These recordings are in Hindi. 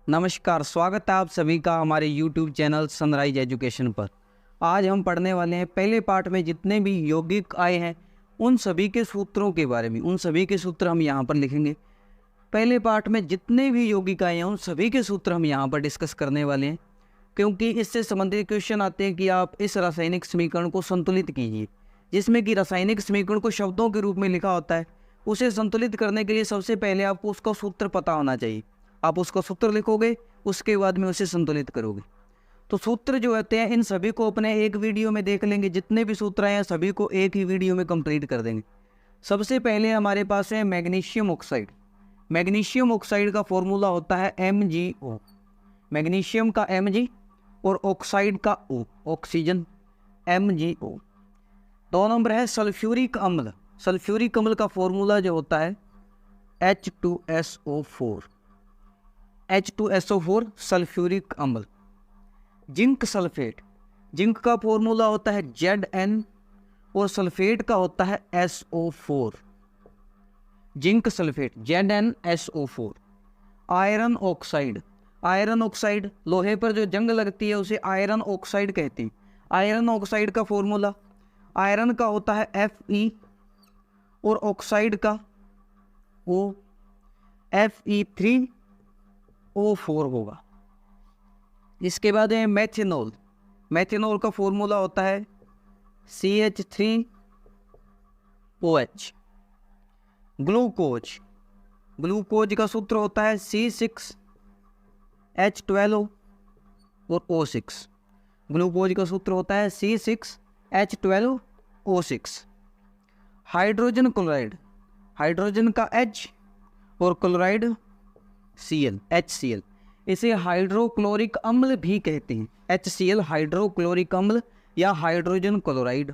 नमस्कार, स्वागत है आप सभी का हमारे YouTube चैनल सनराइज एजुकेशन पर। आज हम पढ़ने वाले हैं पहले पार्ट में जितने भी यौगिक आए हैं उन सभी के सूत्रों के बारे में। उन सभी के सूत्र हम यहाँ पर लिखेंगे। पहले पार्ट में जितने भी यौगिक आए हैं उन सभी के सूत्र हम यहाँ पर डिस्कस करने वाले हैं, क्योंकि इससे संबंधित क्वेश्चन आते हैं कि आप इस रासायनिक समीकरण को संतुलित कीजिए, जिसमें कि रासायनिक समीकरण को शब्दों के रूप में लिखा होता है। उसे संतुलित करने के लिए सबसे पहले आपको उसका सूत्र पता होना चाहिए। आप उसका सूत्र लिखोगे, उसके बाद में उसे संतुलित करोगे। तो सूत्र जो होते हैं इन सभी को अपने एक वीडियो में देख लेंगे। जितने भी सूत्र हैं सभी को एक ही वीडियो में कंप्लीट कर देंगे। सबसे पहले हमारे पास है मैग्नीशियम ऑक्साइड। मैग्नीशियम ऑक्साइड का फॉर्मूला होता है MgO। मैग्नीशियम का Mg और ऑक्साइड का O, ऑक्सीजन, MgO। 2 नंबर है सल्फ्यूरिक अम्ल। सल्फ्यूरिक अम्ल का फॉर्मूला जो होता है H2SO4। H2SO4 सल्फ्यूरिक अम्ल। Zinc sulphate. जिंक का फॉर्मूला होता है Zn और सल्फेट का होता है SO4। Zinc sulphate ZnSO4। Iron oxide. Iron oxide, लोहे पर जो जंग लगती है उसे आयरन ऑक्साइड कहते हैं। आयरन ऑक्साइड का फॉर्मूला, आयरन का होता है Fe और ऑक्साइड का O, Fe3O4 होगा। इसके बाद है मेथेनॉल। मेथेनॉल का फॉर्मूला होता है CH3OH। ग्लूकोज। ग्लूकोज का सूत्र होता है C6H12O और O6। ग्लूकोज का सूत्र होता है C6H12O6। Hydrogen chloride. हाइड्रोजन का H और क्लोराइड Cl, HCl। इसे हाइड्रोक्लोरिक अम्ल भी कहते हैं। HCl हाइड्रोक्लोरिक अम्ल या हाइड्रोजन क्लोराइड।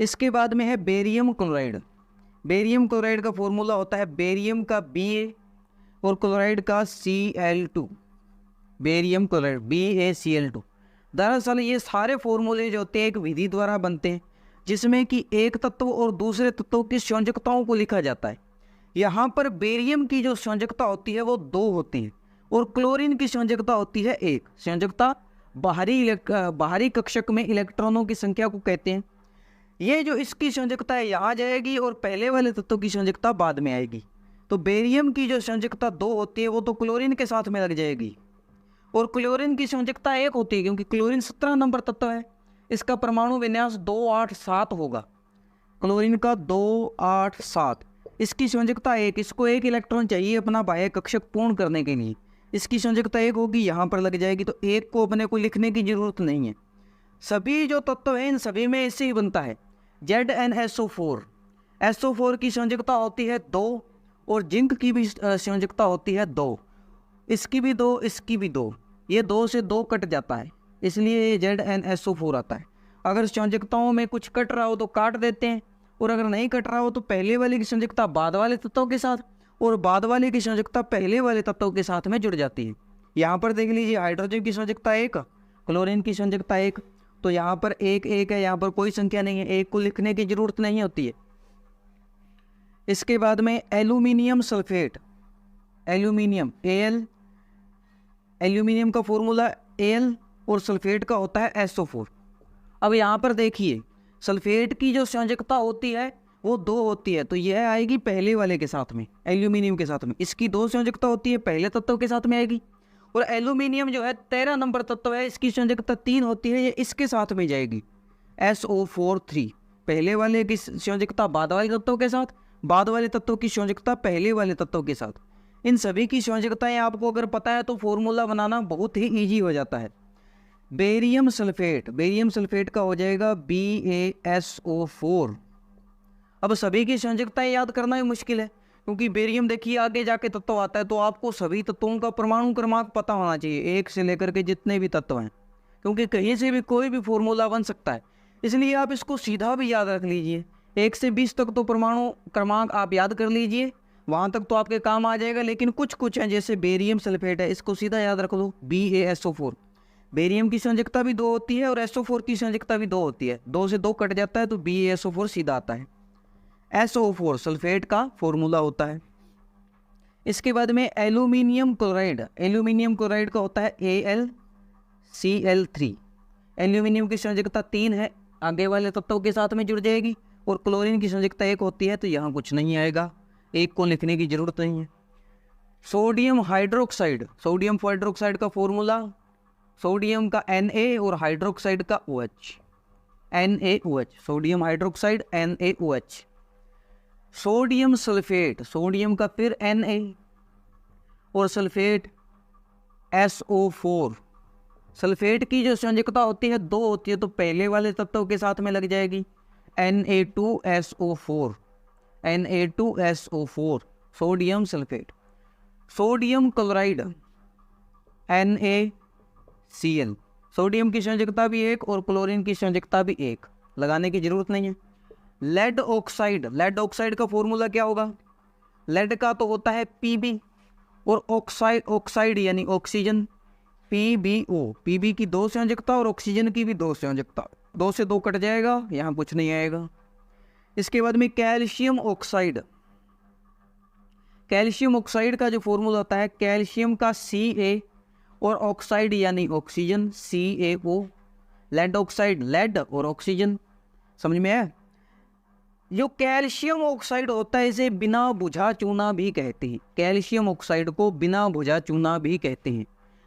इसके बाद में है बेरियम क्लोराइड। बेरियम क्लोराइड का फॉर्मूला होता है बेरियम का Ba और क्लोराइड का Cl2। Barium chloride BaCl2। दरअसल ये सारे फॉर्मूले जो होते हैं एक विधि द्वारा बनते हैं, जिसमें कि एक तत्व और दूसरे तत्वों की संयोजकताओं को लिखा जाता है। यहाँ पर बेरियम की जो संयोजकता होती है वो 2 होती है और क्लोरीन की संयोजकता होती है 1। संयोजकता बाहरी कक्षक में इलेक्ट्रॉनों की संख्या को कहते हैं। ये जो इसकी संयोजकता है यहाँ जाएगी और पहले वाले तत्व की संयोजकता बाद में आएगी। तो बेरियम की जो संयोजकता 2 होती है वो तो क्लोरीन के साथ में लग जाएगी, और क्लोरीन की संयोजकता 1 होती है, क्योंकि क्लोरीन 17 नंबर तत्व है। इसका परमाणु विन्यास 287 होगा। क्लोरीन का 287। इसकी संयोजकता 1। इसको 1 इलेक्ट्रॉन चाहिए अपना बाह्य कक्षक पूर्ण करने के लिए। इसकी संयोजकता 1 होगी, यहाँ पर लग जाएगी, तो 1 को अपने को लिखने की जरूरत नहीं है। सभी जो तत्व हैं इन सभी में इससे ही बनता है। ZnSO4। SO4 की संयोजकता होती है 2 और जिंक की भी संयोजकता होती है 2। इसकी भी 2, इसकी भी 2। ये 2 से 2 कट जाता है, इसलिए ये ZnSO4 आता है। अगर संयोजकताओं में कुछ कट रहा हो तो काट देते हैं, और अगर नहीं कट रहा हो तो पहले वाले की संयोजकता बाद वाले तत्वों के साथ और बाद वाले की संयोजकता पहले वाले तत्वों के साथ में जुड़ जाती है। यहाँ पर देख लीजिए, हाइड्रोजन की संयोजकता 1, क्लोरीन की संयोजकता 1, तो यहाँ पर 1 1 है, यहाँ पर कोई संख्या नहीं है, 1 को लिखने की जरूरत नहीं होती है। इसके बाद में aluminium sulphate. Aluminium Al। Aluminium का फॉर्मूला Al और सल्फेट का होता है SO4। अब यहाँ पर देखिए, सल्फेट की जो संयोजकता होती है वो 2 होती है, तो यह आएगी पहले वाले के साथ में, एल्यूमिनियम के साथ में। इसकी 2 संयोजकता होती है, पहले तत्व के साथ में आएगी। और एल्यूमिनियम जो है 13 नंबर तत्व है, इसकी संयोजकता 3 होती है, ये इसके साथ में जाएगी, SO4 3। पहले वाले की संयोजकता बाद वाले तत्वों के साथ, बाद वाले तत्वों की संयोजकता पहले वाले तत्वों के साथ। इन सभी की संयोजकताएं आपको अगर पता है तो फॉर्मूला बनाना बहुत ही ईजी हो जाता है। Barium sulphate. बेरियम सल्फेट का हो जाएगा BaSO4। अब सभी की संयोजकताएं याद करना ही मुश्किल है, क्योंकि बेरियम देखिए आगे जाके तत्व आता है, तो आपको सभी तत्वों का परमाणु क्रमांक पता होना चाहिए, 1 से लेकर के जितने भी तत्व हैं, क्योंकि कहीं से भी कोई भी फॉर्मूला बन सकता है। इसलिए आप इसको सीधा भी याद रख लीजिए, 1 से 20 तक तो परमाणु क्रमांक आप याद कर लीजिए, वहाँ तक तो आपके काम आ जाएगा। लेकिन कुछ हैं, जैसे बेरियम सल्फेट है, इसको सीधा याद रख लो, BaSO4। बेरियम की संयोजकता भी 2 होती है और SO4 की संयोजकता भी 2 होती है, 2 से 2 कट जाता है तो BaSO4 सीधा आता है। SO4 सल्फेट का फॉर्मूला होता है। इसके बाद में एल्यूमिनियम क्लोराइड, एल्यूमिनियम क्लोराइड का होता है AlCl3। एल्यूमिनियम की संयोजकता 3 है, आगे वाले तत्वों के साथ में जुड़ जाएगी, और क्लोरीन की संयोजकता 1 होती है, तो यहाँ कुछ नहीं आएगा, एक को लिखने की जरूरत नहीं है। सोडियम हाइड्रोक्साइड, सोडियम हाइड्रोक्साइड का फॉर्मूला, सोडियम का Na और हाइड्रोक्साइड का OH, NaOH, sodium hydroxide NaOH। Sodium sulphate, sodium का फिर Na और सल्फेट SO4। सल्फेट की जो संयोजकता होती है 2 होती है, तो पहले वाले तत्वों के साथ में लग जाएगी Na2SO4, Na2SO4 sodium sulphate. Sodium chloride NaCl, sodium की संयोजकता भी 1 और क्लोरीन की संयोजकता भी 1, लगाने की जरूरत नहीं है। लेड ऑक्साइड, लेड ऑक्साइड का फॉर्मूला क्या होगा? लेड का तो होता है Pb और ऑक्साइड, ऑक्साइड यानी ऑक्सीजन PbO, Pb की 2 संयोजकता और ऑक्सीजन की भी 2 संयोजकता, 2 से 2 कट जाएगा, यहाँ कुछ नहीं आएगा। इसके बाद में कैल्शियम ऑक्साइड, कैल्शियम ऑक्साइड का जो फॉर्मूला होता है कैल्शियम का Ca और ऑक्साइड यानी oxygen CaO। Lead oxide, lead और ऑक्सीजन, समझ में आया? जो कैल्शियम ऑक्साइड होता है इसे बिना बुझा चूना भी कहते हैं, कैल्शियम ऑक्साइड को बिना बुझा चूना भी कहते हैं।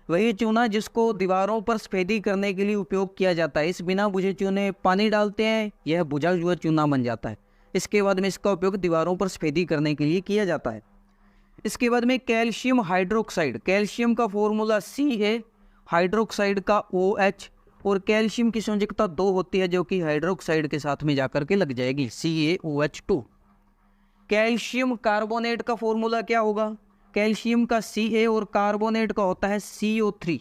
वही चूना जिसको दीवारों पर सफेदी करने के लिए उपयोग किया जाता है। इस बिना बुझे चूने पानी डालते हैं, यह बुझा हुआ चूना बन जाता है। इसके बाद में इसका उपयोग दीवारों पर सफेदी करने के लिए किया जाता है। इसके बाद में कैल्शियम हाइड्रोक्साइड, कैल्शियम का फॉर्मूला Ca, हाइड्रोक्साइड का OH, और कैल्शियम की संयोजकता 2 होती है जो कि हाइड्रोक्साइड के साथ में जाकर के लग जाएगी CaOH2। कैल्शियम कार्बोनेट का फॉर्मूला क्या होगा? कैल्शियम का Ca और कार्बोनेट का होता है CO3,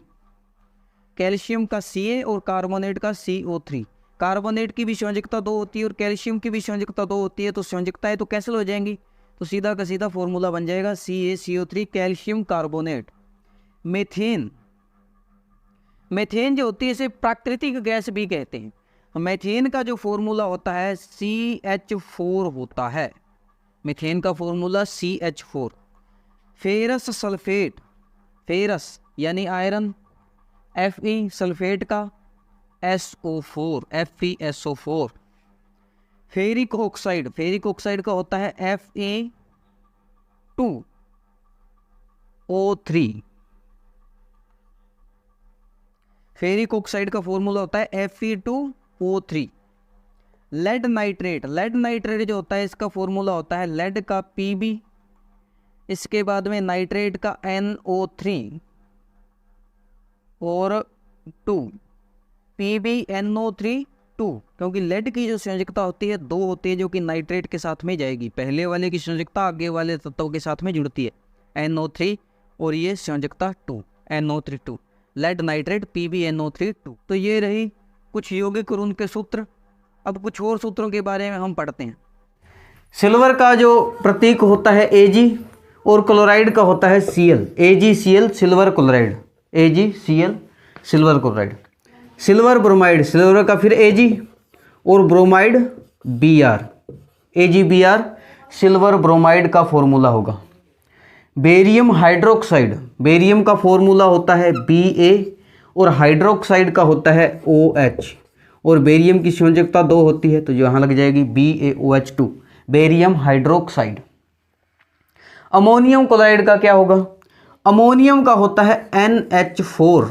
कैल्शियम का Ca और कार्बोनेट का CO3। कार्बोनेट की भी संयोजकता 2 होती है और कैल्शियम की भी संयोजकता 2 होती है, तो संयोजकताएं तो कैंसिल हो जाएंगी, तो सीधा का सीधा फॉर्मूला बन जाएगा CaCO3 calcium carbonate. Methane, methane जो होती है इसे प्राकृतिक गैस भी कहते हैं। मेथेन का जो फॉर्मूला होता है CH4 होता है, मेथेन का formula CH4। Ferrous sulphate, ferrous यानी आयरन, Fe, सल्फेट का SO4, FeSO4। Ferric oxide, ferric oxide का होता है Fa2O3, फेरिक ऑक्साइड का फॉर्मूला होता है Fe2O3। Lead nitrate, lead nitrate जो होता है इसका फॉर्मूला होता है लेड का Pb, इसके बाद में नाइट्रेट का NO3 और 2, PbNO3 2, क्योंकि लेड की जो संयोजकता होती है 2 होती है जो कि नाइट्रेट के साथ में जाएगी। पहले वाले की संयोजकता आगे वाले तत्वों के साथ में जुड़ती है NO3 और ये संयोजकता 2 NO3 2, लेड नाइट्रेट PbNO3 2। तो ये रही कुछ यौगिक और उनके सूत्र। अब कुछ और सूत्रों के बारे में हम पढ़ते हैं। सिल्वर का जो प्रतीक होता है Ag और क्लोराइड का होता है Cl, AgCl silver chloride, AgCl silver chloride. Silver bromide, silver का फिर Ag और bromide Br, AgBr silver bromide का फॉर्मूला होगा। बेरियम हाइड्रोक्साइड, बेरियम का फॉर्मूला होता है Ba और हाइड्रोक्साइड का होता है OH, और बेरियम की संयोजकता 2 होती है, तो जो यहाँ लग जाएगी BaOH2, barium hydroxide. Ammonium chloride का क्या होगा? अमोनियम का होता है NH4,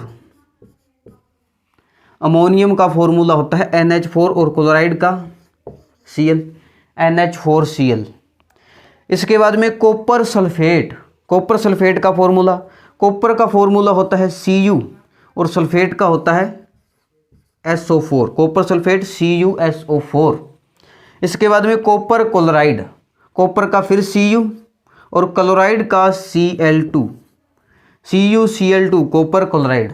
अमोनियम का फॉर्मूला होता है NH4 और क्लोराइड का Cl, NH4Cl। इसके बाद में कॉपर सल्फेट, कॉपर सल्फेट का फॉर्मूला, कॉपर का फॉर्मूला होता है Cu और सल्फेट का होता है SO4, कॉपर सल्फेट CuSO4। इसके बाद में कॉपर क्लोराइड, कॉपर का फिर Cu और क्लोराइड का Cl2, CuCl2 कॉपर क्लोराइड।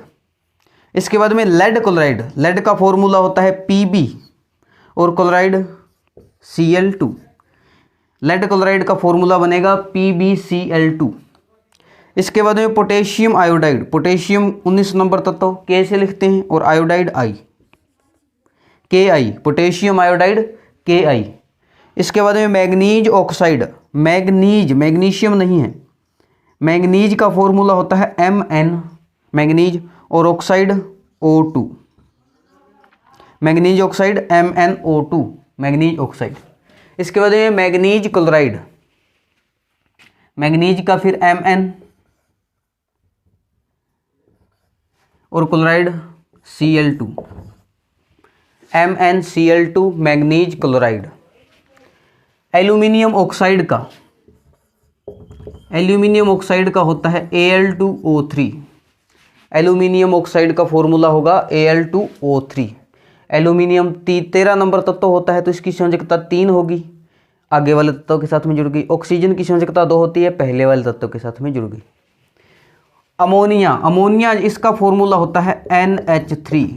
इसके बाद में लेड क्लोराइड, लेड का फॉर्मूला होता है Pb और क्लोराइड Cl2, लेड क्लोराइड का फॉर्मूला बनेगा PbCl2। इसके बाद में पोटेशियम आयोडाइड, पोटेशियम 19 नंबर तत्व K से लिखते हैं और iodide I, Ki, potassium iodide Ki। इसके बाद में मैग्नीज ऑक्साइड, मैग्नीज, मैग्नीशियम नहीं है, मैंगनीज का फॉर्मूला होता है Mn, मैंगनीज, और oxide O2, manganese oxide MnO2, manganese oxide. इसके बाद में मैंगनीज क्लोराइड, मैंगनीज का फिर Mn और chloride Cl2, MnCl2, manganese chloride. Aluminium oxide का, एल्यूमिनियम ऑक्साइड का होता है Al2O3, एल्यूमिनियम ऑक्साइड का फॉर्मूला होगा Al2O3। एल्यूमिनियम 13 नंबर तत्व होता है तो इसकी संयोजकता 3 होगी, आगे वाले तत्वों के साथ में जुड़ गई। ऑक्सीजन की संयोजकता 2 होती है, पहले वाले तत्वों के साथ में जुड़ गई। अमोनिया, अमोनिया इसका फॉर्मूला होता है NH3,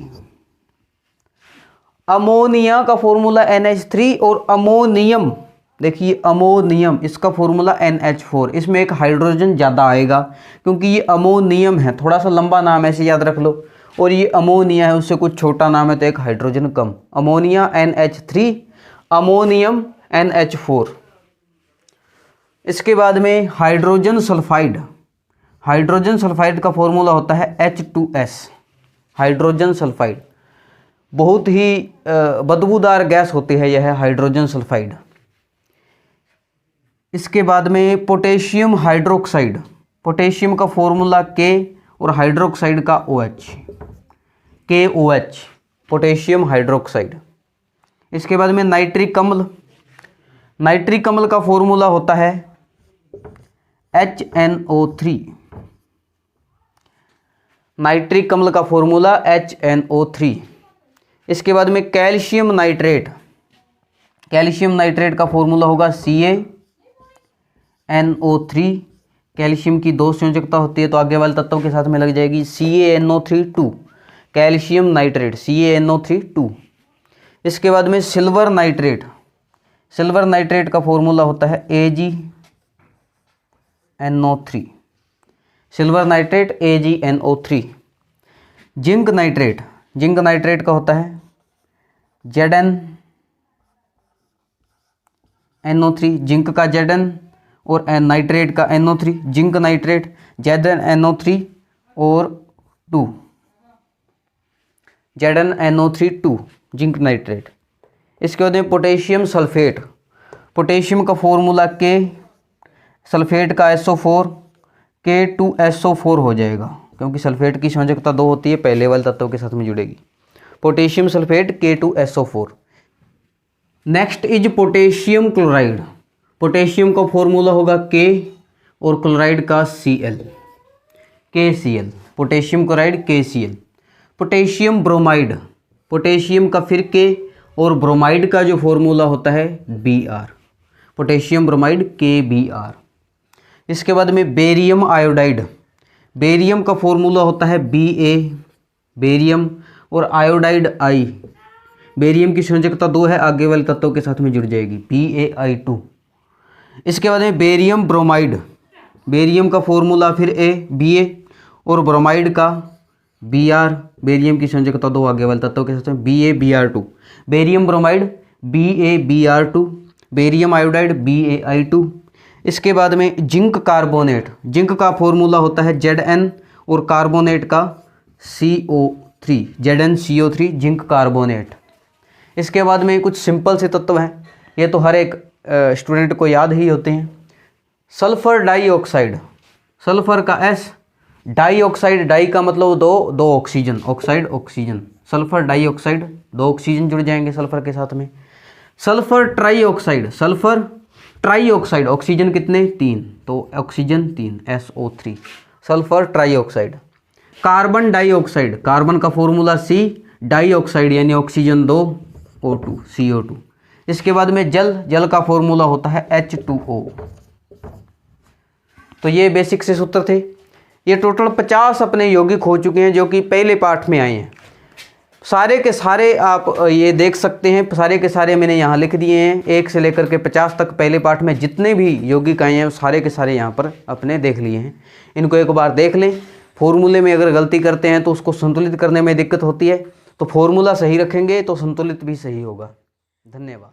अमोनिया का फॉर्मूला NH3, और अमोनियम, देखिए अमोनियम, इसका फॉर्मूला NH4। इसमें एक हाइड्रोजन ज़्यादा आएगा क्योंकि ये अमोनियम है, थोड़ा सा लंबा नाम ऐसे याद रख लो, और ये अमोनिया है उससे कुछ छोटा नाम है तो एक हाइड्रोजन कम। Ammonia NH3, ammonium NH4। इसके बाद में हाइड्रोजन सल्फाइड, हाइड्रोजन सल्फाइड का फॉर्मूला होता है H2S, हाइड्रोजन सल्फाइड। बहुत ही बदबूदार गैस होती है यह हाइड्रोजन सल्फाइड। इसके बाद में पोटेशियम हाइड्रोक्साइड, पोटेशियम का फॉर्मूला K और हाइड्रोक्साइड का OH, KOH, पोटेशियम हाइड्रोक्साइड। इसके बाद में नाइट्रिक अम्ल, नाइट्रिक अम्ल का फॉर्मूला होता है HNO3, नाइट्रिक अम्ल का फॉर्मूला HNO3। इसके बाद में कैल्शियम नाइट्रेट, कैल्शियम नाइट्रेट का फॉर्मूला होगा CaNO3। कैल्शियम की 2 संयोजकता होती है तो आगे वाले तत्वों के साथ में लग जाएगी CaNO3 कैल्शियम नाइट्रेट, CaNO3 इसके बाद में सिल्वर नाइट्रेट, सिल्वर नाइट्रेट का फॉर्मूला होता है AgNO3, silver nitrate AgNO3। Zinc nitrate, zinc nitrate का होता है ZnNO3, जिंक का Zn और नाइट्रेट का NO3, जिंक नाइट्रेट ZnNO3 और 2, ZnNO3 जिंक नाइट्रेट। इसके बाद में पोटेशियम सल्फेट, पोटेशियम का फॉर्मूला K, सल्फेट का SO4 K2SO4 हो जाएगा क्योंकि सल्फेट की संयोजकता 2 होती है, पहले वाले तत्वों के साथ में जुड़ेगी। Potassium sulphate K2SO4। Next is potassium chloride, potassium का फॉर्मूला होगा K और क्लोराइड का Cl, KCl, potassium chloride KCl। Potassium bromide, potassium का फिर K और ब्रोमाइड का जो फॉर्मूला होता है Br, पोटेशियम ब्रोमाइड KBr। इसके बाद में बेरियम आयोडाइड, बेरियम का फॉर्मूला होता है Ba, बेरियम, और आयोडाइड I, बेरियम की संयोजकता 2 है, आगे वाले तत्वों के साथ में जुड़ जाएगी BaI2। इसके बाद में बेरियम ब्रोमाइड, बेरियम का फॉर्मूला फिर Ba और ब्रोमाइड का Br, बेरियम की संयोजकता 2 आगे वाले तत्वों के साथ में BaBr2, barium bromide BaBr2, barium iodide BaI2। इसके बाद में जिंक कार्बोनेट, जिंक का फॉर्मूला होता है Zn और कार्बोनेट का CO3, ZnCO3, जिंक कार्बोनेट। इसके बाद में कुछ सिंपल से तत्व हैं, ये तो हर एक स्टूडेंट को याद ही होते हैं। सल्फर डाइऑक्साइड, सल्फर का S, डाइऑक्साइड, डाई का मतलब दो oxygen, oxide oxygen, sulphur dioxide, 2 oxygen जुड़ जाएंगे सल्फर के साथ में। Sulphur trioxide, sulphur trioxide, oxygen कितने 3 तो oxygen 3 SO3, sulphur trioxide. Carbon dioxide, carbon का फॉर्मूला C, डाइऑक्साइड यानी ऑक्सीजन 2 O2 CO2। इसके बाद में जल, जल का फॉर्मूला होता है H2O। तो ये बेसिक से सूत्र थे। ये टोटल 50 अपने यौगिक हो चुके हैं जो कि पहले पार्ट में आए हैं। सारे के सारे आप ये देख सकते हैं, सारे के सारे मैंने यहाँ लिख दिए हैं, 1 से लेकर के 50 तक पहले पार्ट में जितने भी यौगिक आए हैं सारे के सारे यहाँ पर अपने देख लिए हैं। इनको एक बार देख लें। फॉर्मूले में अगर गलती करते हैं तो उसको संतुलित करने में दिक्कत होती है, तो फॉर्मूला सही रखेंगे तो संतुलित भी सही होगा। धन्यवाद।